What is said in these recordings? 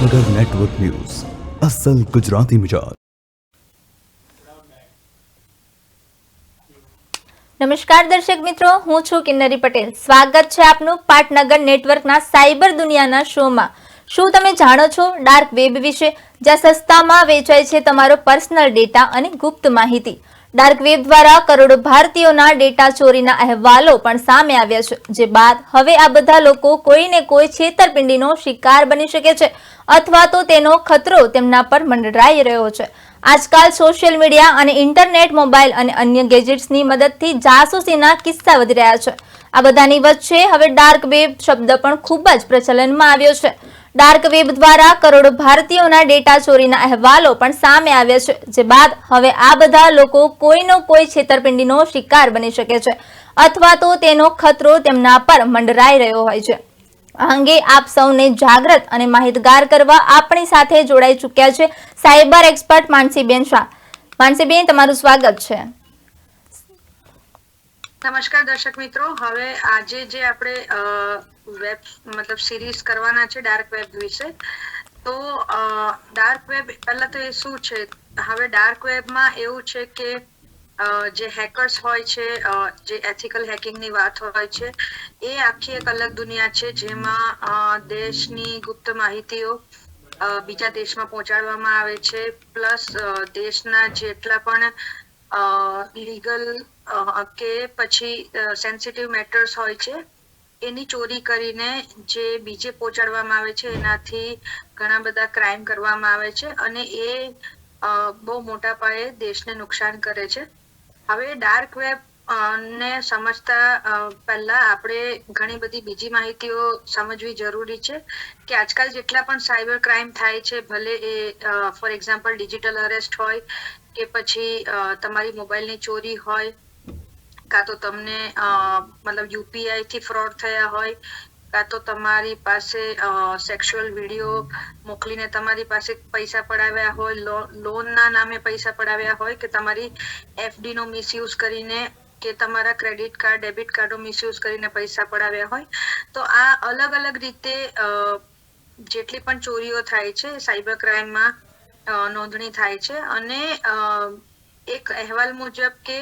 પાટનગર network news અસલ ગુજરાતી મિજાજ। નમસ્કાર દર્શક મિત્રો, હું છું કિન્નરી પટેલ। સ્વાગત છે આપનું પાટનગર નેટવર્કના સાયબર દુનિયાના શોમાં। શું તમે જાણો છો ડાર્ક વેબ વિશે, જ્યાં સસ્તામાં વેચાય છે તમારો પર્સનલ ડેટા અને ગુપ્ત માહિતી। ડાર્ક વેબ દ્વારા કરોડો ભારતીયોના ડેટા ચોરીના અહેવાલો પણ સામે આવ્યા છે, જે બાદ હવે આ બધા લોકો કોઈને કોઈ છેતરપિંડીનો શિકાર બની શકે છે અથવા તો તેનો ખતરો તેમના પર મંડરાઈ રહ્યો છે। આજકાલ સોશિયલ મીડિયા અને ઇન્ટરનેટ, મોબાઈલ અને અન્ય ગેજેટ્સની મદદથી જાસૂસીના કિસ્સા વધી રહ્યા છે। આ બધાની વચ્ચે હવે ડાર્ક વેબ શબ્દ પણ ખૂબ જ પ્રચલનમાં આવ્યો છે। ડાર્ક વેબ દ્વારા કરોડો ભારતીયોના ડેટા ચોરીના અહેવાલો પણ સામે આવ્યા છે, જે બાદ હવે આ બધા લોકો કોઈનો કોઈ છેતરપિંડીનો શિકાર બની શકે છે અથવા તો તેનો ખતરો તેમના પર મંડરાઈ રહ્યો હોય છે। આ અંગે આપ સૌને જાગૃત અને માહિતગાર કરવા આપણી સાથે જોડાઈ ચૂક્યા છે સાયબર એક્સપર્ટ માનસીબેન શાહ। માનસીબેન, તમારું સ્વાગત છે। નમસ્કાર દર્શક મિત્રો, હવે આજે જે આપણે વેબ મતલબ સિરીઝ કરવાના છે ડાર્ક વેબ વિશે, તો ડાર્ક વેબ પહેલા તો એ શું છે? હવે ડાર્ક વેબમાં એવું છે કે જે હેકર્સ હોય છે, જે એથિકલ હેકિંગની વાત હોય છે, એ આખી એક અલગ દુનિયા છે, જેમાં દેશની ગુપ્ત માહિતીઓ બીજા દેશમાં પહોંચાડવામાં આવે છે, પ્લસ દેશના જેટલા પણ લીગલ કે પછી સેન્સિટિવ મેટર્સ હોય છે એની ચોરી કરીને જે બીજે પહોંચાડવામાં આવે છે, એનાથી ઘણા બધા ક્રાઇમ કરવામાં આવે છે અને એ બહુ મોટા પાયે દેશને નુકસાન કરે છે। હવે ડાર્ક વેબ ને સમજતા પહેલા આપણે ઘણી બધી બીજી માહિતીઓ સમજવી જરૂરી છે કે આજકાલ જેટલા પણ સાયબર ક્રાઇમ થાય છે, ભલે એ ફોર એક્ઝામ્પલ ડિજિટલ અરેસ્ટ હોય કે પછી તમારી મોબાઈલની ચોરી હોય, કાં તો તમને મતલબ યુપીઆઈ થી ફ્રોડ થયા હોય, કાં તો તમારી પાસે સેક્સ્યુઅલ વિડીયો મોકલીને તમારી પાસે પૈસા પડાવ્યા હોય, લોનના નામે પૈસા પડાવ્યા હોય, કે તમારી એફડી નો મિસયુઝ કરીને કે તમારા ક્રેડિટ કાર્ડ, ડેબિટ કાર્ડનો મિસયુઝ કરીને પૈસા પડાવ્યા હોય, તો આ અલગ અલગ રીતે જેટલી પણ ચોરીઓ થાય છે સાયબર ક્રાઇમમાં નોંધણી થાય છે। અને એક અહેવાલ મુજબ કે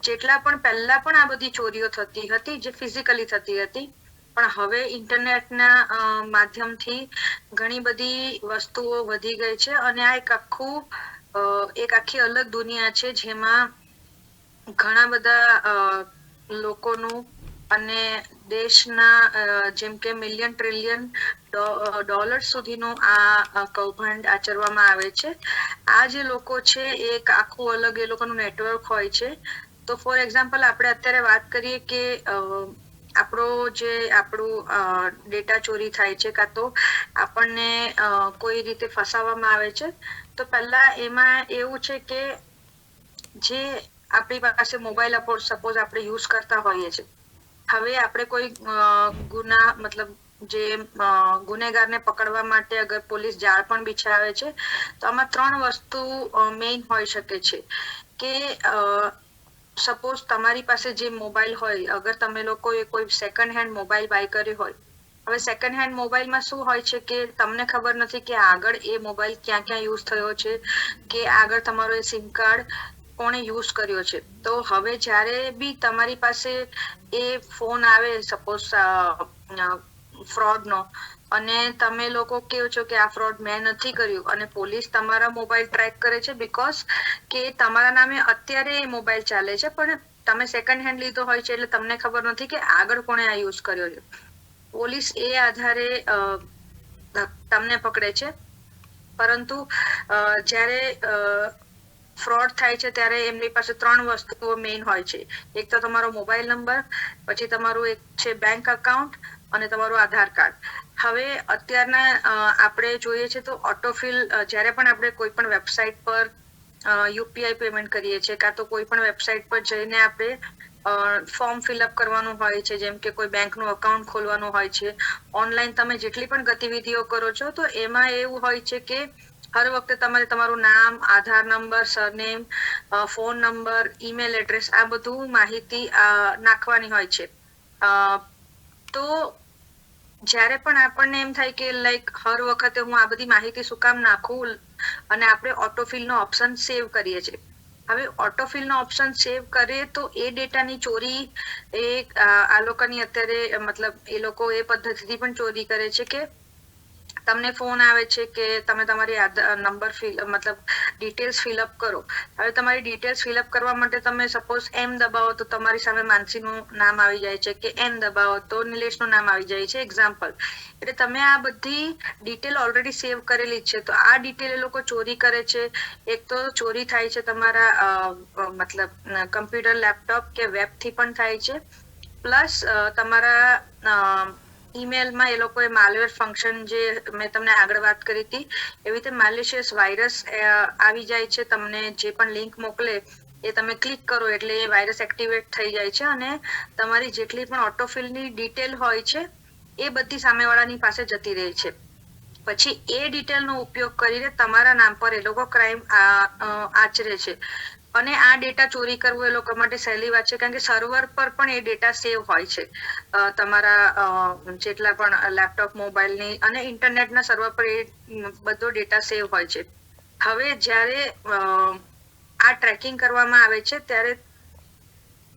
જેટલા પણ પહેલા પણ આ બધી ચોરીઓ થતી હતી, જે ફિઝિકલી થતી હતી, પણ હવે ઇન્ટરનેટના માધ્યમથી ઘણી બધી વસ્તુઓ વધી ગઈ છે અને આ એક આખી અલગ દુનિયા છે, જેમાં ઘણા બધા લોકોનું અને દેશના જેમ કે મિલિયન ટ્રિલિયન ડોલર સુધીનું આ કૌભાંડ આચરવામાં આવે છે। આ જે લોકો છે એક આખું અલગ એ લોકોનું નેટવર્ક હોય છે। તો ફોર એક્ઝામ્પલ આપણે અત્યારે વાત કરીએ કે આપણું ડેટા ચોરી થાય છે, કાં તો આપણને કોઈ રીતે ફસાવવામાં આવે છે, તો પહેલા એમાં એવું છે કે જે આપણી પાસે મોબાઈલ સપોઝ આપણે યુઝ કરતા હોઈએ છીએ, હવે આપણે કોઈ ગુના મતલબ જે ગુનેગારને પકડવા માટે અગર પોલીસ જાળ પણ બિછાવે છે, તો આમાં ત્રણ વસ્તુ મેઇન હોઈ શકે છે કે સપોઝ તમારી પાસે જે મોબાઈલ હોય, અગર તમે લોકોએ કોઈ સેકન્ડ હેન્ડ મોબાઈલ બાય કર્યો હોય, હવે સેકન્ડ હેન્ડ મોબાઈલમાં શું હોય છે કે તમને ખબર નથી કે આગળ એ મોબાઈલ ક્યાં ક્યાં યુઝ થયો છે, કે આગળ તમારો એ સિમ કાર્ડ કોણે યુઝ કર્યો છે। તો હવે જ્યારે બી તમારી પાસે એ ફોન આવે સપોઝ ફ્રોડનો, અને તમે લોકો કહો છો કે આ ફ્રોડ મેં નથી કર્યું, અને પોલીસ તમારા મોબાઈલ ટ્રેક કરે છે બીકોઝ કે તમારા નામે અત્યારે એ મોબાઈલ ચાલે છે, પણ તમે સેકન્ડ હેન્ડ લીધો હોય છે, એટલે તમને ખબર નથી કે આગળ કોણે આ યુઝ કર્યો છે। પોલીસ એ આધારે તમને પકડે છે, પરંતુ જ્યારે ફ્રોડ થાય છે ત્યારે એમની પાસે ત્રણ વસ્તુઓ મેઇન હોય છે। એક તો તમારો મોબાઈલ નંબર, પછી તમારું એક છે બેંક અકાઉન્ટ અને તમારું આધાર કાર્ડ। હવે અત્યારના આપણે જોઈએ છે તો ઓટોફિલ, જ્યારે પણ આપણે કોઈ પણ વેબસાઇટ પર યુપીઆઈ પેમેન્ટ કરીએ છીએ, કાં તો કોઈ પણ વેબસાઇટ પર જઈને આપણે ફોર્મ ફિલઅપ કરવાનું હોય છે, જેમ કે કોઈ બેંકનું અકાઉન્ટ ખોલવાનું હોય છે, ઓનલાઈન તમે જેટલી પણ ગતિવિધિઓ કરો છો, તો એમાં એવું હોય છે કે હર વખતે તમારે તમારું નામ, Aadhaar number, surname, phone number, email address, આ બધું માહિતી નાખવાની હોય છે। તો જ્યારે પણ આપણને એમ થાય કે લાઈક હર વખતે હું આ બધી માહિતી શું કામ નાખું, અને આપણે ઓટોફિલ નો ઓપ્શન સેવ કરીએ છીએ. હવે ઓટોફિલ નો ઓપ્શન સેવ કરીએ તો એ ડેટાની ચોરી એ આ લોકોની અત્યારે મતલબ એ લોકો એ પદ્ધતિથી પણ ચોરી કરે છે કે તમને ફોન આવે છે કે તમે તમારી નંબર મતલબ ડિટેલ્સ ફિલઅપ કરો. હવે તમારી ડિટેલ્સ ફિલઅપ કરવા માટે તમે સપોઝ એમ દબાવો તો તમારી સામે માનસીનું નામ આવી જાય છે, કે એન દબાવો તો નિલેશનું નામ આવી જાય છે, એક્ઝામ્પલ. એટલે તમે આ બધી ડિટેલ ઓલરેડી સેવ કરેલી છે, તો આ ડિટેલ એ લોકો ચોરી કરે છે. એક તો ચોરી થાય છે તમારા મતલબ કમ્પ્યુટર, લેપટોપ કે વેબ થી પણ થાય છે. પ્લસ તમારા ઈમેલમાં એ લોકોએ માલવેર ફંક્શન, જે મેં તમને આગળ વાત કરી હતી એવી રીતે માલિશિયસ વાયરસ આવી જાય છે. તમને જે પણ લિંક મોકલે એ તમે ક્લિક કરો એટલે એ વાયરસ એક્ટિવેટ થઈ જાય છે, અને તમારી જેટલી પણ ઓટોફિલની ડિટેલ હોય છે એ બધી સામેવાળાની પાસે જતી રહે છે. પછી એ ડિટેલનો ઉપયોગ કરીને તમારા નામ પર એ લોકો ક્રાઇમ આચરે છે. અને આ ડેટા ચોરી કરવો એ લોકો માટે સહેલી વાત છે, કારણ કે સર્વર પર પણ એ ડેટા સેવ હોય છે. તમારા જેટલા પણ લેપટોપ, મોબાઈલની અને ઇન્ટરનેટના સર્વર પર એ બધો ડેટા સેવ હોય છે. હવે જ્યારે આ ટ્રેકિંગ કરવામાં આવે છે ત્યારે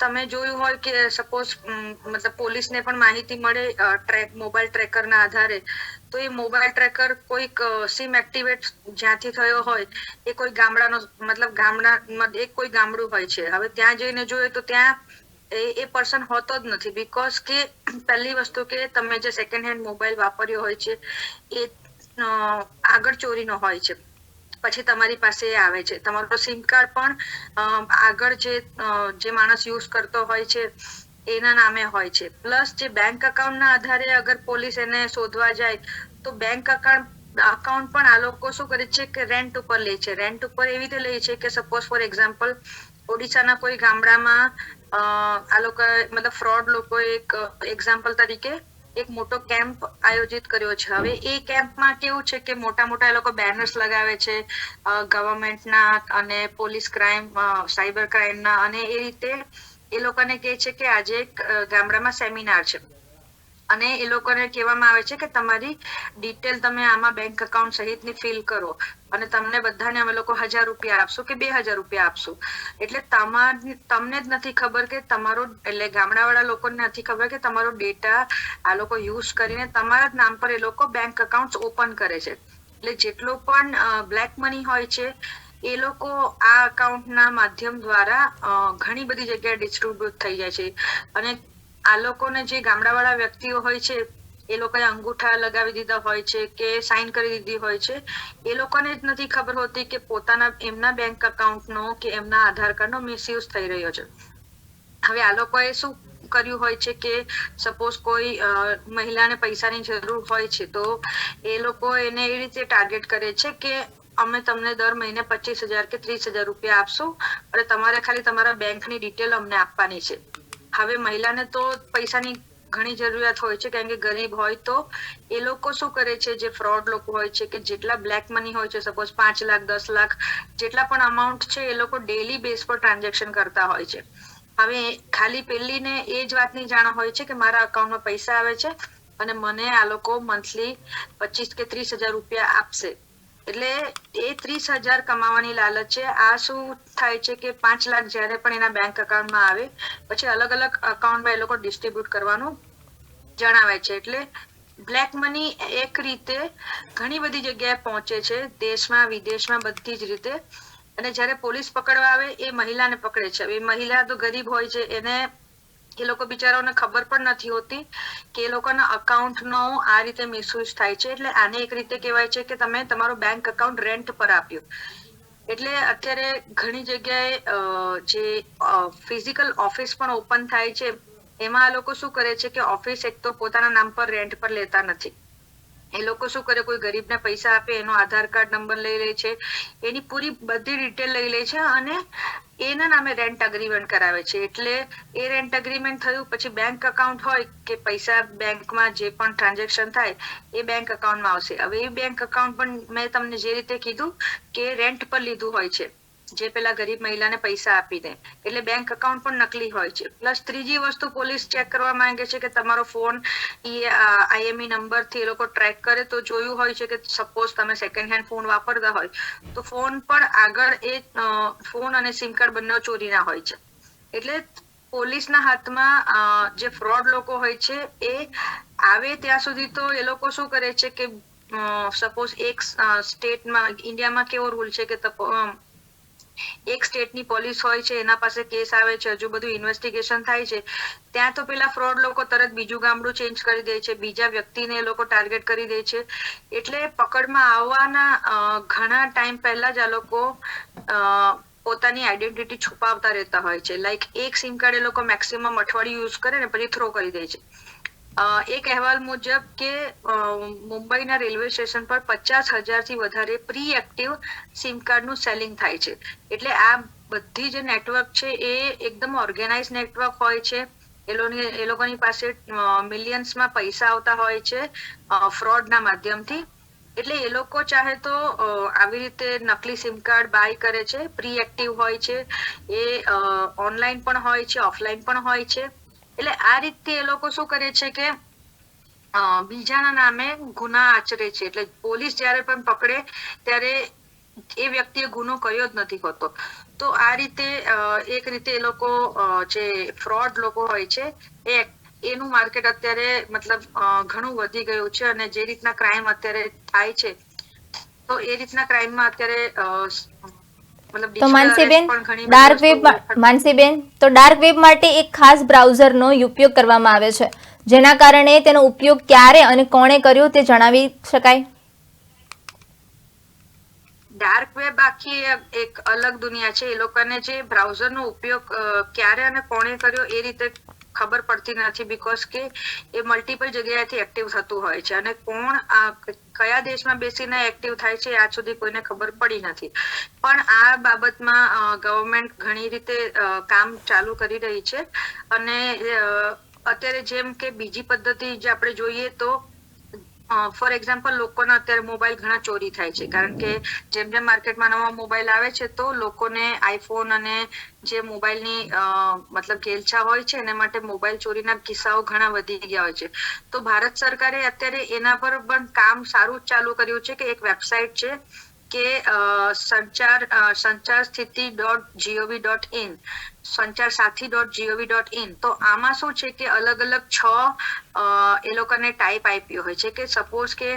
તમે જોયું હોય કે સપોઝ મતલબ પોલીસને પણ માહિતી મળે મોબાઈલ ટ્રેકરના આધારે, તો એ મોબાઈલ ટ્રેકર કોઈક સિમ એક્ટિવેટ જ્યાંથી થયો હોય એ કોઈ ગામડાનો મતલબ એક કોઈ ગામડું હોય છે. હવે ત્યાં જઈને જોઈએ તો ત્યાં એ પર્સન હોતો જ નથી, બીકોઝ કે પહેલી વસ્તુ કે તમે જે સેકન્ડ હેન્ડ મોબાઈલ વાપર્યો હોય છે એ આગળ ચોરીનો હોય છે. પછી તમારી પાસે આવે છે તમારો સિમ કાર્ડ પણ આગળ જે માણસ યુઝ કરતો હોય છે એના નામે હોય છે. પ્લસ જે બેંક અકાઉન્ટના આધારે અગર પોલીસ એને શોધવા જાય તો બેંક અકાઉન્ટ પણ આ લોકો શું કરે છે કે રેન્ટ ઉપર લે છે. રેન્ટ ઉપર એવી રીતે લે છે કે સપોઝ ફોર એક્ઝામ્પલ ઓડિશાના કોઈ ગામડામાં આ લોકો મતલબ ફ્રોડ લોકો એક એક્ઝામ્પલ તરીકે એક મોટો કેમ્પ આયોજિત કર્યો છે. હવે એ કેમ્પમાં કેવું છે કે મોટા મોટા એ લોકો બેનર્સ લગાવે છે ગવર્મેન્ટના અને પોલીસ ક્રાઇમ, સાયબર ક્રાઇમના, અને એ રીતે એ લોકોને કહે છે કે આજે એક ગામડામાં સેમિનાર છે અને એ લોકોને કહેવામાં આવે છે કે તમારી ડિટેલ તમે આમાં બેંક અકાઉન્ટ સહિતની ફિલ કરો અને તમને બધાને અમે લોકો 1000 રૂપિયા આપશું કે 2000 રૂપિયા આપશું. એટલે તમને જ નથી ખબર કે તમારો, એટલે ગામડાવાળા લોકોને નથી ખબર કે તમારો ડેટા આ લોકો યુઝ કરીને તમારા જ નામ પર એ લોકો બેંક અકાઉન્ટ ઓપન કરે છે. એટલે જેટલો પણ બ્લેક મની હોય છે એ લોકો આ અકાઉન્ટના માધ્યમ દ્વારા ઘણી બધી જગ્યાએ ડિસ્ટ્રીબ્યુટ થઈ જાય છે. અને આ લોકોને જે ગામડાવાળા વ્યક્તિઓ હોય છે એ લોકોએ અંગૂઠા લગાવી દીધા હોય છે કે સાઇન કરી દીધી હોય છે. એ લોકોને જ નથી ખબર હોતી કે એમના બેંક અકાઉન્ટનો કે એમના આધાર કાર્ડનો મિસયુઝ થઈ રહ્યો છે. હવે આ લોકોએ શું કર્યું હોય છે કે સપોઝ કોઈ મહિલાને પૈસાની જરૂર હોય છે તો એ લોકો એને એ રીતે ટાર્ગેટ કરે છે કે અમે તમને દર મહિને 25,000 કે 30,000 રૂપિયા આપશું અને તમારે ખાલી તમારા બેંકની ડિટેલ અમને આપવાની છે. હવે મહિલાને તો પૈસાની ઘણી જરૂરિયાત હોય છે, કારણ કે ગરીબ હોય તો એ લોકો શું કરે છે, જે ફ્રોડ લોકો હોય છે કે જેટલા બ્લેક મની હોય છે, સપોઝ 5 લાખ 10 લાખ જેટલા પણ અમાઉન્ટ છે એ લોકો ડેલી બેઝ પર ટ્રાન્ઝેક્શન કરતા હોય છે. હવે ખાલી પેલીને એ જ વાતની જાણ હોય છે કે મારા અકાઉન્ટમાં પૈસા આવે છે અને મને આ લોકો મંથલી 25 કે 30,000 રૂપિયા આપશે. એટલે એ 30,000 કમાવાની લાલચ છે. આ શું થાય છે કે 5 લાખ જયારે પણ એના બેંક અકાઉન્ટમાં આવે પછી અલગ અલગ અકાઉન્ટમાં એ લોકો ડિસ્ટ્રીબ્યુટ કરવાનું જણાવે છે. એટલે બ્લેક મની એક રીતે ઘણી બધી જગ્યાએ પહોંચે છે, દેશમાં વિદેશમાં બધી જ રીતે. અને જયારે પોલીસ પકડવા આવે એ મહિલાને પકડે છે. એ મહિલા તો ગરીબ હોય છે, એને એ લોકો બિચારાઓને ખબર પણ નથી હોતી કે એ લોકોના અકાઉન્ટનો આ રીતે મિસયુઝ થાય છે. એટલે આને એક રીતે કહેવાય છે કે તમે તમારો બેંક અકાઉન્ટ રેન્ટ પર આપ્યું. એટલે અત્યારે ઘણી જગ્યાએ જે ફિઝિકલ ઓફિસ પણ ઓપન થાય છે એમાં આ લોકો શું કરે છે કે ઓફિસ એક તો પોતાના નામ પર રેન્ટ પર લેતા નથી. એ લોકો શું કરે, કોઈ ગરીબને પૈસા આપે એનો આધાર કાર્ડ નંબર લઈ લે છે, એની પૂરી બધી ડિટેલ લઈ લે છે અને એના નામે રેન્ટ અગ્રીમેન્ટ કરાવે છે. એટલે એ રેન્ટ અગ્રીમેન્ટ થયું પછી બેંક અકાઉન્ટ હોય કે પૈસા બેંકમાં જે પણ ટ્રાન્ઝેક્શન થાય એ બેંક અકાઉન્ટમાં આવશે. હવે એ બેંક અકાઉન્ટ પણ મેં તમને જે રીતે કીધું કે રેન્ટ પર લીધું હોય છે, જે પેલા ગરીબ મહિલાને પૈસા આપી દે, એટલે બેંક એકાઉન્ટ પણ નકલી હોય છે. પ્લસ ત્રીજી વસ્તુ પોલીસ ચેક કરવા માંગે છે કે તમારો ફોન IMEI નંબર થી એ લોકો ટ્રેક કરે તો જોયું હોય છે કે સપોઝ તમે સેકન્ડ હેન્ડ ફોન વાપરતા હોય તો ફોન પર આગળ એ ફોન અને સિમ કાર્ડ બંને ચોરીના હોય છે. એટલે પોલીસના હાથમાં જે ફ્રોડ લોકો હોય છે એ આવે ત્યાં સુધી તો એ લોકો શું કરે છે કે સપોઝ એક સ્ટેટમાં, ઇન્ડિયામાં કેવો રૂલ છે કે એક સ્ટેટની પોલીસ હોય છે, એના પાસે કેસ આવે છે, હજુ બધું ઇન્વેસ્ટિગેશન થાય છે, ત્યાં તો પેલા ફ્રોડ લોકો તરત બીજું ગામડું ચેન્જ કરી દે છે, બીજા વ્યક્તિને એ લોકો ટાર્ગેટ કરી દે છે. એટલે પકડમાં આવવાના ઘણા ટાઈમ પહેલા જ આ લોકો પોતાની આઈડેન્ટિટી છુપાવતા રહેતા હોય છે. લાઈક એક સિમ કાર્ડ એ લોકો મેક્સિમમ અઠવાડિયું યુઝ કરે ને પછી થ્રો કરી દે છે. એક અહેવાલ મુજબ કે મુંબઈના રેલવે સ્ટેશન પર 50,000 થી વધારે પ્રી એક્ટિવ સિમ કાર્ડ નું સેલિંગ થાય છે. એટલે આ બધી જે નેટવર્ક છે એ એકદમ ઓર્ગેનાઇઝ નેટવર્ક હોય છે. એ લોકોની પાસે મિલિયન્સમાં પૈસા આવતા હોય છે ફ્રોડ ના માધ્યમથી. એટલે એ લોકો ચાહે તો આવી રીતે નકલી સિમ કાર્ડ બાય કરે છે. પ્રી એક્ટિવ હોય છે, એ ઓનલાઈન પણ હોય છે, ઓફલાઈન પણ હોય છે. એટલે આ રીતે એ લોકો શું કરે છે કે બીજાના નામે ગુના આચરે છે. એટલે પોલીસ જયારે પણ પકડે ત્યારે એ વ્યક્તિએ ગુનો કર્યો જ નથી હોતો. તો આ રીતે એક રીતે એ લોકો જે ફ્રોડ લોકો હોય છે એનું માર્કેટ અત્યારે મતલબ ઘણું વધી ગયું છે. અને જે રીતના ક્રાઇમ અત્યારે થાય છે તો એ રીતના ક્રાઇમમાં અત્યારે તો માનસીબેન, ડાર્ક વેબ માટે એક ખાસ બ્રાઉઝરનો ઉપયોગ કરવામાં આવે છે, જેના કારણે તેનો ઉપયોગ ક્યારે અને કોણે કર્યો તે જણાવી શકાય? ડાર્ક વેબ આખી એક અલગ દુનિયા છે. એ લોકોને જે બ્રાઉઝરનો ઉપયોગ ક્યારે અને કોણે કર્યો એ રીતે ખબર પડતી નથી, બીકોઝ કે એ મલ્ટિપલ જગ્યાએથી એક્ટિવ થતું હોય છે અને કોણ કયા દેશમાં બેસીને એક્ટિવ થાય છે આજ સુધી કોઈને ખબર પડી નથી. પણ આ બાબતમાં ગવર્મેન્ટ ઘણી રીતે કામ ચાલુ કરી રહી છે. અને અત્યારે જેમ કે બીજી પદ્ધતિ જે આપણે જોઈએ તો ફોર એક્ઝામ્પલ લોકોના અત્યારે મોબાઈલ ઘણા ચોરી થાય છે, કારણ કે જેમ જેમ માર્કેટમાં નવા મોબાઈલ આવે છે તો લોકોને આઈફોન અને જે મોબાઈલની મતલબ ઘેલછા હોય છે એના માટે મોબાઈલ ચોરીના કિસ્સાઓ ઘણા વધી ગયા હોય છે. તો ભારત સરકારે અત્યારે એના પર પણ કામ સારું ચાલુ કર્યું છે કે એક વેબસાઇટ છે કે sanchar-sthiti.gov.in sanchar-sathi.gov.in. તો આમાં શું છે કે અલગ અલગ 6 એ લોકોને ટાઈપ આપ્યો હોય છે કે સપોઝ કે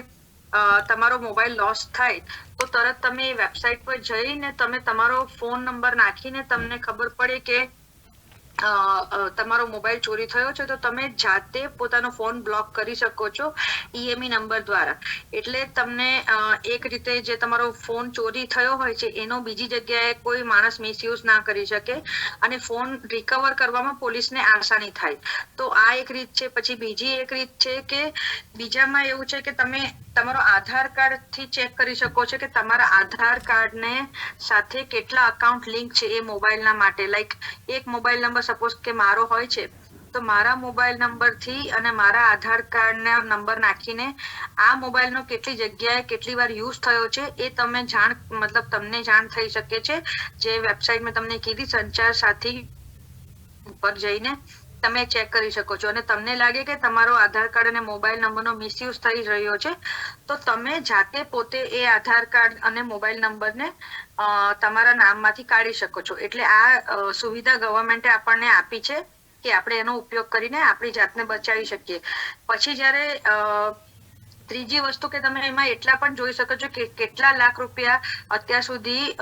તમારો મોબાઈલ લોસ થાય તો તરત તમે વેબસાઇટ પર જઈને તમે તમારો ફોન નંબર નાખીને તમને ખબર પડે કે તમારો મોબાઈલ ચોરી થયો છે તો તમે જાતે પોતાનો ફોન બ્લોક કરી શકો છો EMI નંબર દ્વારા. એટલે તમને એક રીતે જે તમારો ફોન ચોરી થયો હોય છે એનો બીજી જગ્યાએ કોઈ માણસ મિસયુઝ ના કરી શકે અને ફોન રિકવર કરવામાં પોલીસને આસાની થાય. તો આ એક રીત છે. પછી બીજી એક રીત છે કે બીજામાં એવું છે કે તમે તમારો આધાર કાર્ડ થી ચેક કરી શકો છો કે તમારા આધાર કાર્ડને સાથે કેટલા અકાઉન્ટ લિંક છે એ મોબાઈલના માટે. લાઈક એક મોબાઈલ નંબર સપોઝ કે મારો હોય છે તો મારા મોબાઈલ નંબર થી અને મારા આધાર કાર્ડના નંબર નાખીને આ મોબાઈલનો કેટલી જગ્યાએ કેટલી વાર યુઝ થયો છે એ તમને જાણ થઈ શકે છે. જે વેબસાઇટ મેં તમને કીધી સંચાર-સાથી પર જઈને તમે ચેક કરી શકો છો. અને તમને લાગે કે તમારો આધાર કાર્ડ અને મોબાઈલ નંબરનો મિસયુઝ થઈ રહ્યો છે તો તમે જાતે પોતે એ આધાર કાર્ડ અને મોબાઈલ નંબરને તમારા નામમાંથી કાઢી શકો છો. એટલે આ સુવિધા ગવર્મેન્ટે આપણને આપી છે કે આપણે એનો ઉપયોગ કરીને આપણી જાતને બચાવી શકીએ. પછી જ્યારે ત્રીજી વસ્તુ કે તમે એમાં એટલા પણ જોઈ શકો છો કે કેટલા લાખ રૂપિયા અત્યાર સુધી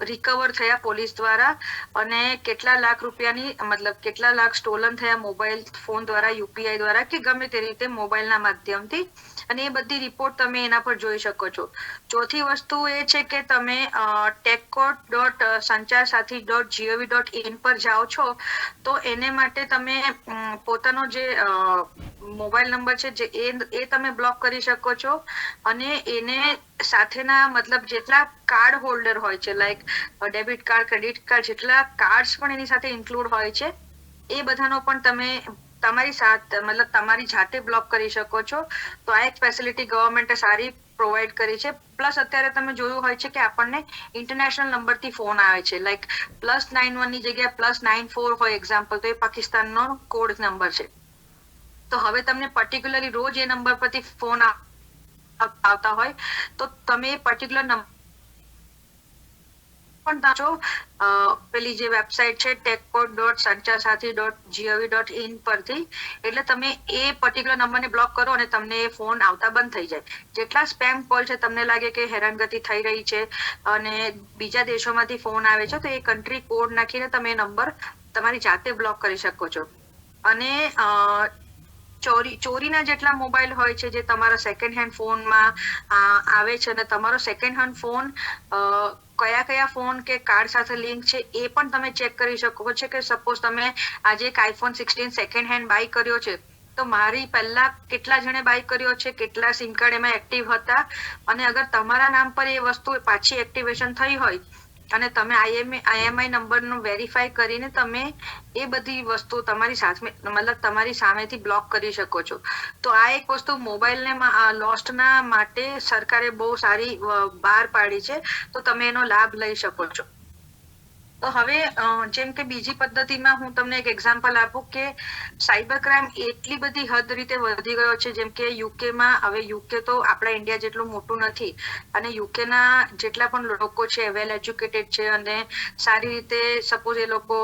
રિકવર થયા પોલીસ દ્વારા અને કેટલા લાખ રૂપિયાની મતલબ કેટલા લાખ સ્ટોલન થયા મોબાઈલ ફોન દ્વારા, UPI દ્વારા કે ગમે તે રીતે મોબાઈલના માધ્યમથી. અને એ બધી રિપોર્ટ તમે એના પર જોઈ શકો છો. ચોથી વસ્તુ એ છે કે તમે techcourt.sanchar-sathi.gov.in પર જાઓ છો તો એને માટે તમે પોતાનો જે મોબાઈલ નંબર છે જે એ તમે બ્લોક કરી શકો છો અને એને સાથેના મતલબ જેટલા કાર્ડ હોલ્ડર હોય છે like debit card, credit card, જેટલા કાર્ડ્સ પણ એની સાથે ઇન્ક્લુડ હોય છે એ બધાનો પણ તમે તમારી જાતે બ્લોક કરી શકો છો. તો આ એક ફેસિલિટી ગવર્મેન્ટે સારી પ્રોવાઈડ કરી છે. પ્લસ અત્યારે તમે જોયું હોય છે કે આપણને ઇન્ટરનેશનલ નંબરથી ફોન આવે છે, લાઈક +91 ની જગ્યાએ +94 હોય એક્ઝામ્પલ, તો એ પાકિસ્તાનનો કોડ નંબર છે. તો હવે તમને પર્ટિક્યુલરલી રોજ એ નંબર પરથી ફોન આવતા હોય તો તમે એ પર્ટિક્યુલર નંબર પણ જો પેલી જે વેબસાઇટ છે techpod.sanchasathi.gov.in પરથી, એટલે તમે એ પર્ટિક્યુલર નંબરને બ્લોક કરો અને તમને એ ફોન આવતા બંધ થઈ જાય. જેટલા સ્પેમ કોલ છે, તમને લાગે કે હેરાનગતિ થઈ રહી છે અને બીજા દેશોમાંથી ફોન આવે છે, તો એ કન્ટ્રી કોડ નાખીને તમે એ નંબર તમારી જાતે બ્લોક કરી શકો છો. અને ચોરીના જેટલા મોબાઈલ હોય છે જે તમારા સેકન્ડ હેન્ડ ફોનમાં આવે છે, અને તમારો સેકન્ડ હેન્ડ ફોન કયા ફોન કે કાર્ડ સાથે લિંક છે એ પણ તમે ચેક કરી શકો છો. કે સપોઝ તમે આજે એક iPhone 16 સેકન્ડ હેન્ડ બાય કર્યો છે, તો મારી પહેલા કેટલા જણે બાય કર્યો છે, કેટલા સિમ કાર્ડ એમાં એક્ટિવ હતા, અને અગર તમારા નામ પર એ વસ્તુ પાછી એક્ટિવેશન થઈ હોય અને તમે IMI નંબરનું વેરીફાઈ કરીને તમે એ બધી વસ્તુ તમારી સાથે મતલબ તમારી સામેથી બ્લોક કરી શકો છો. તો આ એક વસ્તુ મોબાઈલને લોસ્ટના માટે સરકારે બહુ સારી બહાર પાડી છે, તો તમે એનો લાભ લઈ શકો છો. તો હવે જેમ કે બીજી પદ્ધતિમાં હું તમને એક એક્ઝામ્પલ આપું કે સાયબર ક્રાઇમ એટલી બધી હદ રીતે વધી ગયો છે. જેમ કે યુકેમાં, હવે યુકે તો આપણા ઇન્ડિયા જેટલું મોટું નથી, અને યુકેના જેટલા પણ લોકો છે વેલ એજ્યુકેટેડ છે અને સારી રીતે સપોઝ એ લોકો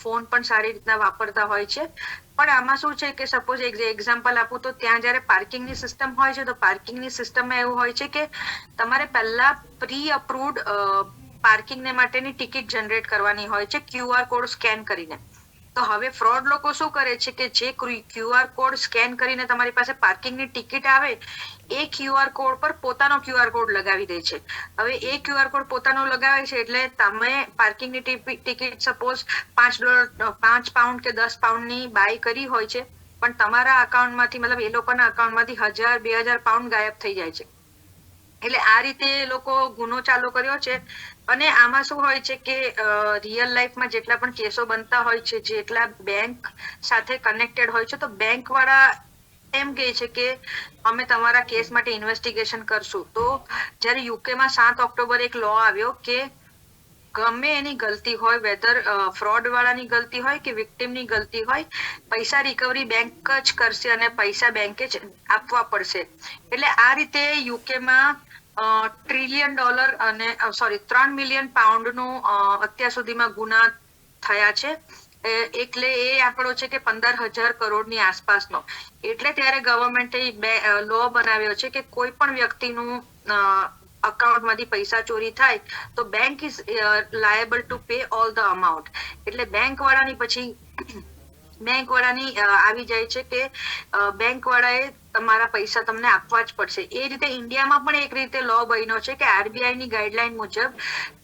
ફોન પણ સારી રીતના વાપરતા હોય છે. પણ આમાં શું છે કે સપોઝ એક્ઝામ્પલ આપું તો ત્યાં જયારે પાર્કિંગની સિસ્ટમ હોય છે, તો પાર્કિંગની સિસ્ટમમાં એવું હોય છે કે તમારે પહેલા પ્રી અપ્રુવડ પાર્કિંગને માટેની ટિકિટ જનરેટ કરવાની હોય છે QR કોડ સ્કેન કરીને. તો હવે ફ્રોડ લોકો શું કરે છે કે જે QR કોડ સ્કેન કરીને તમારી પાસે પાર્કિંગની ટિકિટ આવે, એ QR કોડ પર પોતાનો QR કોડ લગાવી દે છે. હવે એ QR કોડ પોતાનો લગાવે છે એટલે તમે પાર્કિંગની ટિકિટ સપોઝ £5 કે £10 બાય કરી હોય છે, પણ તમારા અકાઉન્ટમાંથી મતલબ એ લોકોના અકાઉન્ટમાંથી 1000-2000 પાઉન્ડ ગાયબ થઈ જાય છે. એટલે આ રીતે લોકો ગુનો ચાલુ કર્યો છે. અને આમાં શું હોય છે કે રિયલ લાઈફમાં જેટલા પણ કેસો બનતા હોય છે, જેટલા બેંક સાથે કનેક્ટેડ હોય છે, તો બેંક વાળા એમ કહે છે કે અમે તમારા કેસ માટે ઇન્વેસ્ટિગેશન કરશું. તો જ્યારે યુકેમાં 7 ઓક્ટોબર એક લો આવ્યો કે ગમે એની ગલતી હોય, વેધર ફ્રોડ વાળાની ગલતી હોય કે વિક્ટિમની ગલતી હોય, પૈસા રિકવરી બેંક જ કરશે અને પૈસા બેંકે જ આપવા પડશે. એટલે આ રીતે યુકેમાં $1 ટ્રિલિયન અને 3 મિલિયન પાઉન્ડનું અત્યાર સુધીમાં ગુના થયા છે. એટલે એ આંકડો છે કે 15,000 કરોડની આસપાસનો. એટલે ત્યારે ગવર્મેન્ટે લો બનાવ્યો છે કે કોઈ પણ વ્યક્તિનું અકાઉન્ટમાંથી પૈસા ચોરી થાય તો bank is liable to pay all the amount. એટલે બેંક વાળાની આવી જાય છે કે બેંક વાળાએ તમારા પૈસા તમને આપવા જ પડશે. એ રીતે ઇન્ડિયામાં પણ એક રીતે લો બન્યો છે કે RBI ની ગાઈડલાઈન મુજબ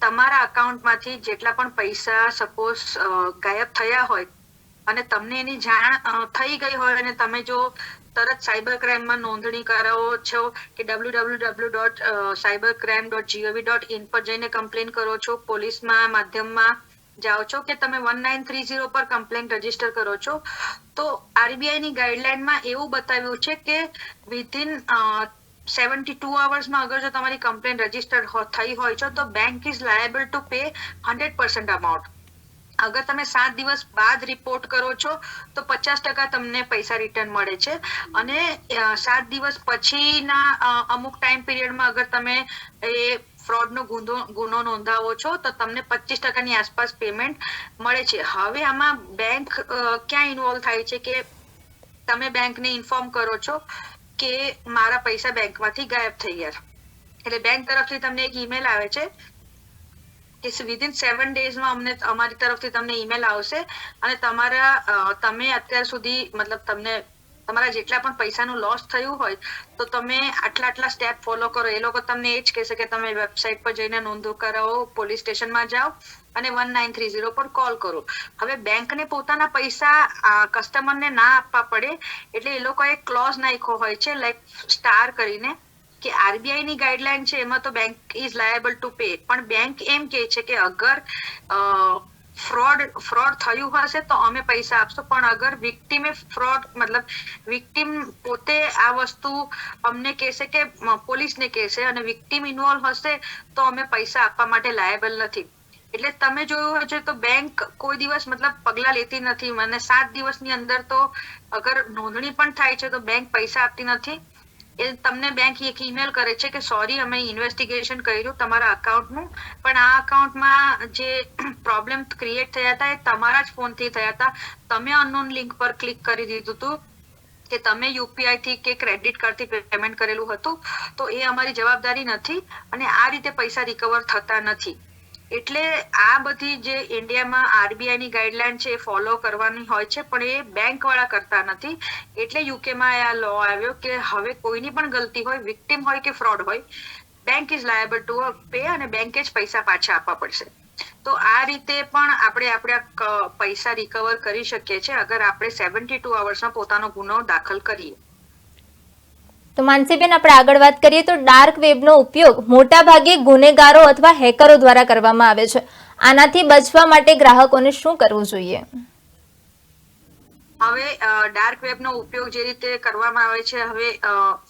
તમારા અકાઉન્ટમાંથી જેટલા પણ પૈસા સપોઝ ગાયબ થયા હોય અને તમને એની જાણ થઈ ગઈ હોય અને તમે જો તરત સાયબર ક્રાઇમમાં નોંધણી કરાવો છો કે www.cybercrime.gov.in પર જઈને કમ્પ્લેન કરો છો, પોલીસમાં માધ્યમમાં જાઓ છો કે તમે 1930 પર કમ્પ્લેન રજીસ્ટર કરો છો, તો RBI ની ગાઈડલાઈનમાં એવું બતાવ્યું છે કે વિધિન 72 અવર્સમાં અગર જો તમારી કમ્પ્લેન રજીસ્ટર થઈ હોય છે તો bank is liable to pay 100% amount. અગર તમે 7 દિવસ બાદ રિપોર્ટ કરો છો તો 50% તમને પૈસા રિટર્ન મળે છે. અને 7 દિવસ પછીના અમુક ટાઈમ પીરિયડમાં અગર તમે એ ફ્રોડનો ગુનો નોંધાવો છો તો તમને 25% આસપાસ પેમેન્ટ મળે છે. હવે આમાં બેંક ક્યાં ઇન્વોલ્વ થાય છે કે તમે બેંકને ઇન્ફોર્મ કરો છો કે મારા પૈસા બેંકમાંથી ગાયબ થઈ ગયા. એટલે બેંક તરફથી તમને એક ઈમેલ આવે છે કે વિધિન 7 ડેઝમાં અમારી તરફથી તમને ઈમેલ આવશે અને તમે અત્યાર સુધી મતલબ તમારા જેટલા પણ પૈસાનું લોસ થયું હોય તો તમે આટલા સ્ટેપ ફોલો કરો. એ લોકો તમને એ જ કહેશે કે તમે વેબસાઇટ પર જઈને નોંધો કરાવો, પોલીસ સ્ટેશનમાં જાઓ અને 1930 પર કોલ કરો. હવે બેંકને પોતાના પૈસા કસ્ટમરને ના આપવા પડે એટલે એ લોકોએ ક્લોઝ નાખ્યો હોય છે લાઈક સ્ટાર કરીને કે RBI ની ગાઈડલાઈન છે એમાં તો bank is liable to pay, પણ બેંક એમ કહે છે કે અગર ફ્રોડ થયું હશે તો અમે પૈસા આપશું, પણ અગર વિક્ટિમે ફ્રોડ મતલબ વિક્ટિમ પોતે આ વસ્તુ અમને કહેશે કે પોલીસને કહેશે અને વિક્ટિમ ઇન્વોલ્વ હશે તો અમે પૈસા આપવા માટે લાયેબલ નથી. એટલે તમે જોયું હશે તો બેંક કોઈ દિવસ મતલબ પગલા લેતી નથી. મને 7 દિવસની અંદર તો અગર નોંધણી પણ થાય છે તો બેંક પૈસા આપતી નથી. એ તમને બેંક એક ઈમેલ કરે છે કે સોરી અમે ઇન્વેસ્ટિગેશન કર્યું તમારા અકાઉન્ટનું, પણ આ અકાઉન્ટમાં જે પ્રોબ્લેમ ક્રિએટ થયા હતા એ તમારા જ ફોનથી થયા હતા. તમે અનનોન લિંક પર ક્લિક કરી દીધું હતું કે તમે યુપીઆઈ થી કે ક્રેડિટ કાર્ડ થી પેમેન્ટ કરેલું હતું, તો એ અમારી જવાબદારી નથી અને આ રીતે પૈસા રિકવર થતા નથી. એટલે આ બધી જે ઇન્ડિયામાં આરબીઆઈ ની ગાઈડલાઈન છે એ ફોલો કરવાની હોય છે, પણ એ બેંક વાળા કરતા નથી. એટલે યુકેમાં આ લો આવ્યો કે હવે કોઈની પણ ગલતી હોય, વિક્ટિમ હોય કે ફ્રોડ હોય, bank is liable to pay અને બેંકે જ પૈસા પાછા આપવા પડશે. તો આ રીતે પણ આપણે આપણા પૈસા રિકવર કરી શકીએ છીએ અગર આપણે 72 અવર્સમાં પોતાનો ગુનો દાખલ કરીએ. તો માનસીબેન, આપણે આગળ વાત કરીએ તો ડાર્ક વેબનો ઉપયોગ મોટા ભાગે ગુનેગારો અથવા હેકરો દ્વારા કરવામાં આવે છે. આનાથી બચવા માટે ગ્રાહકોને શું કરવું જોઈએ? હવે ડાર્ક વેબનો ઉપયોગ જે રીતે કરવામાં આવે છે, હવે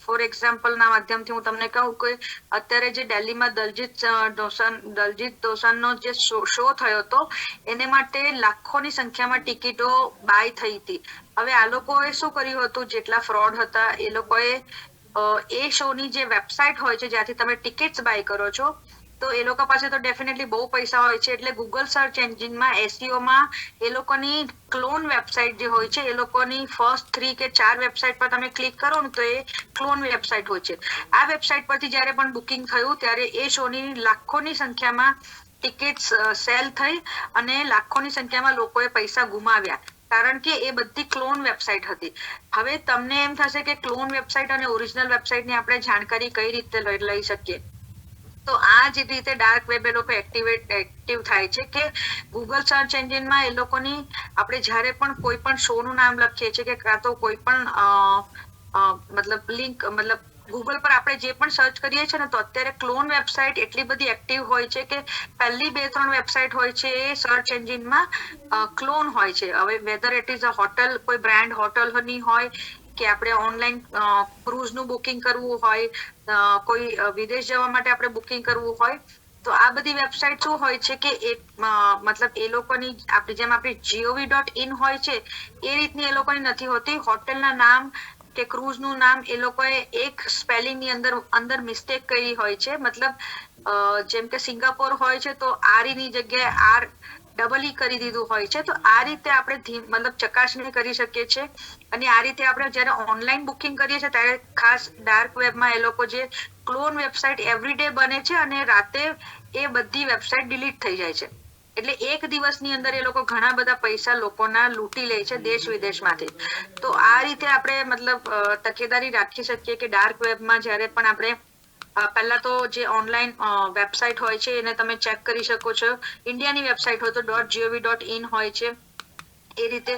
ફોર એક્ઝામ્પલના માધ્યમથી હું તમને કહું કે અત્યારે જે દિલ્હીમાં દલજીત દોસાંજનો જે શો થયો હતો એને માટે લાખોની સંખ્યામાં ટિકિટો બાય થઈ હતી. હવે આ લોકોએ શું કર્યું હતું, જેટલા ફ્રોડ હતા એ લોકોએ એ શોની જે વેબસાઇટ હોય છે જ્યાંથી તમે ટિકિટ્સ બાય કરો છો, તો એ લોકો પાસે તો ડેફિનેટલી બહુ પૈસા હોય છે. એટલે ગૂગલ સર્ચ એન્જિનમાં એસઈઓમાં એ લોકોની ક્લોન વેબસાઇટ જે હોય છે, એ લોકોની ફર્સ્ટ 3 કે 4 વેબસાઇટ પર તમે ક્લિક કરો ને તો એ ક્લોન વેબસાઇટ હોય છે. આ વેબસાઇટ પરથી જ્યારે પણ બુકિંગ થયું ત્યારે એ શોની લાખોની સંખ્યામાં ટિકિટ્સ સેલ થઈ અને લાખોની સંખ્યામાં લોકોએ પૈસા ગુમાવ્યા, કારણ કે એ બધી ક્લોન વેબસાઇટ હતી. હવે તમને એમ થશે કે ક્લોન વેબસાઇટ અને ઓરિજિનલ વેબસાઇટની આપણે જાણકારી કઈ રીતે લઈ શકીએ. તો આ જ રીતે ડાર્ક વેબ એ લોકો એક્ટિવ થાય છે કે ગૂગલ સર્ચ એન્જિનમાં એ લોકોની આપણે જ્યારે પણ કોઈ પણ શો નું નામ લખીએ છીએ કે કાં તો કોઈ પણ મતલબ લિંક મતલબ ગૂગલ પર આપણે જે પણ સર્ચ કરીએ છીએ ને, તો અત્યારે ક્લોન વેબસાઇટ એટલી બધી એક્ટિવ હોય છે કે પહેલી 2-3 વેબસાઇટ હોય છે એ સર્ચ એન્જિનમાં ક્લોન હોય છે. હવે weather it is a hotel, કોઈ બ્રાન્ડ હોટલની હોય કે આપણે ઓનલાઈન ક્રૂઝનું બુકિંગ કરવું હોય, કોઈ વિદેશ જવા માટે આપણે બુકિંગ કરવું હોય, તો આ બધી વેબસાઇટ શું હોય છે કે એ મતલબ એ લોકોની જેમ આપણી gov.in હોય છે એ રીતની એ લોકોની નથી હોતી. હોટલના નામ કે ક્રૂઝનું નામ એ લોકોએ એક સ્પેલિંગ ની અંદર મિસ્ટેક કરી હોય છે. મતલબ જેમ કે સિંગાપોર હોય છે તો આર ની જગ્યાએ REE કરી દીધું હોય છે. તો આ રીતે આપણે મતલબ ચકાસણી કરી શકીએ છીએ. અને આ રીતે આપણે જ્યારે ઓનલાઈન બુકિંગ કરીએ છીએ ત્યારે ખાસ ડાર્ક વેબમાં એ લોકો જે ક્લોન વેબસાઇટ એવરીડે બને છે અને રાતે એ બધી વેબસાઇટ ડિલીટ થઈ જાય છે. એટલે એક દિવસની અંદર એ લોકો ઘણા બધા પૈસા લોકોના લૂંટી લે છે દેશ વિદેશમાંથી. તો આ રીતે આપણે મતલબ તકેદારી રાખી શકીએ કે ડાર્ક વેબમાં જ્યારે પણ આપણે પહેલા તો જે ઓનલાઈન વેબસાઇટ હોય છે એને તમે ચેક કરી શકો છો. ઇન્ડિયાની વેબસાઇટ હોય તો .gov.in હોય છે. એ રીતે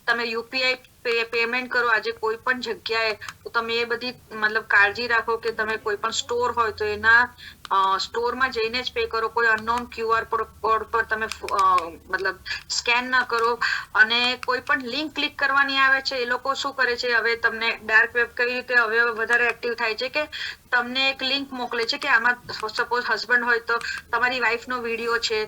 તમે યુપીઆઈ પેમેન્ટ કરો આજે કોઈ પણ જગ્યાએ, તો તમે એ બધી મતલબ કાળજી રાખો કે તમે કોઈ પણ સ્ટોર હોય તો એના સ્ટોરમાં જઈને જ પે કરો. કોઈ અનનોન QR કોડ પર તમે મતલબ સ્કેન ના કરો. અને કોઈ પણ લિંક ક્લિક કરવાની આવે છે, એ લોકો શું કરે છે, હવે તમને ડાર્ક વેબ કઈ રીતે હવે વધારે એક્ટિવ થાય છે કે તમને એક લિંક મોકલે છે કે આમાં સપોઝ હસબન્ડ હોય તો તમારી વાઈફ નો વિડીયો છે,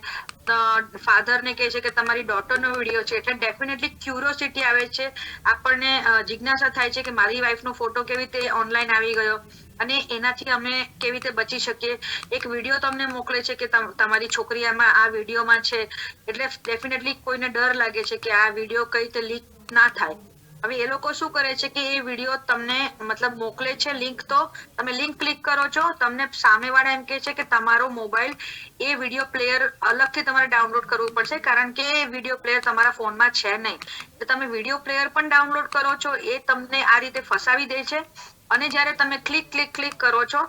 ફાધર ને કહે છે કે તમારી ડોટર નો વિડીયો છે. એટલે ડેફિનેટલી ક્યુરિયોસિટી આવે છે, આપણને જિજ્ઞાસા થાય છે કે મારી વાઈફ નો ફોટો કેવી રીતે ઓનલાઈન આવી ગયો અને એનાથી અમે કેવી રીતે બચી શકીએ. એક વિડીયો તમને મોકલે છે કે તમારી છોકરી આમાં આ વિડીયોમાં છે, એટલે ડેફિનેટલી કોઈને ડર લાગે છે કે આ વિડીયો કઈ રીતે લીક ના થાય. હવે એ લોકો શું કરે છે કે એ વિડીયો તમને મતલબ મોકલે છે લિંક, તો તમે લિંક ક્લિક કરો છો, તમને સામેવાળા એમ કહે છે કે તમારો મોબાઈલ એ વિડીયો પ્લેયર અલગથી તમારે ડાઉનલોડ કરવું પડશે, કારણ કે એ વિડીયો પ્લેયર તમારા ફોનમાં છે નહીં. તો તમે વિડીયો પ્લેયર પણ ડાઉનલોડ કરો છો, એ તમને આ રીતે ફસાવી દે છે. અને જ્યારે તમે ક્લિક કરો છો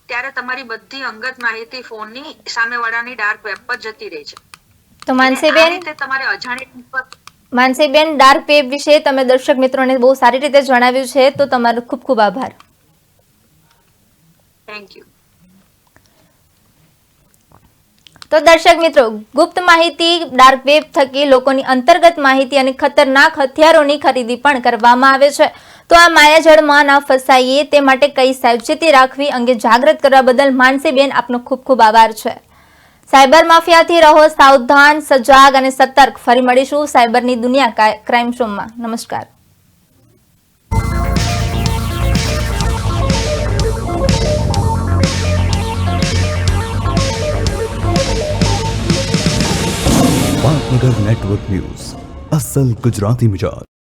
ત્યારે તમારી બધી અંગત માહિતી ફોનની સામેવાળાની ડાર્ક વેબ પર જતી રહે છે. તો માનસીબેન, ડાર્ક વેબ વિશે તમે દર્શક મિત્રોને બહુ સારી રીતે જણાવ્યું છે, તો તમારો ખૂબ ખૂબ આભાર. Thank you. તો દર્શક મિત્રો, ગુપ્ત માહિતી ડાર્ક વેબ થકી લોકોની અંતર્ગત માહિતી અને ખતરનાક હથિયારોની ખરીદી પણ કરવામાં આવે છે. તો આ માયાજાળમાં ન ફસાઈએ તે માટે કઈ સાવચેતી રાખવી અંગે જાગૃત કરવા બદલ માનસીબેન આપનો ખૂબ ખૂબ આભાર છે. સાયબર માફિયાથી રહો સાવધાન, સજાગ અને સતર્ક. ફરી મળીશું સાયબરની દુનિયા ક્રાઇમ શોમાં. નમસ્કાર. પાટનગર નેટવર્ક ન્યૂઝ, અસલ ગુજરાતી મિજાજ.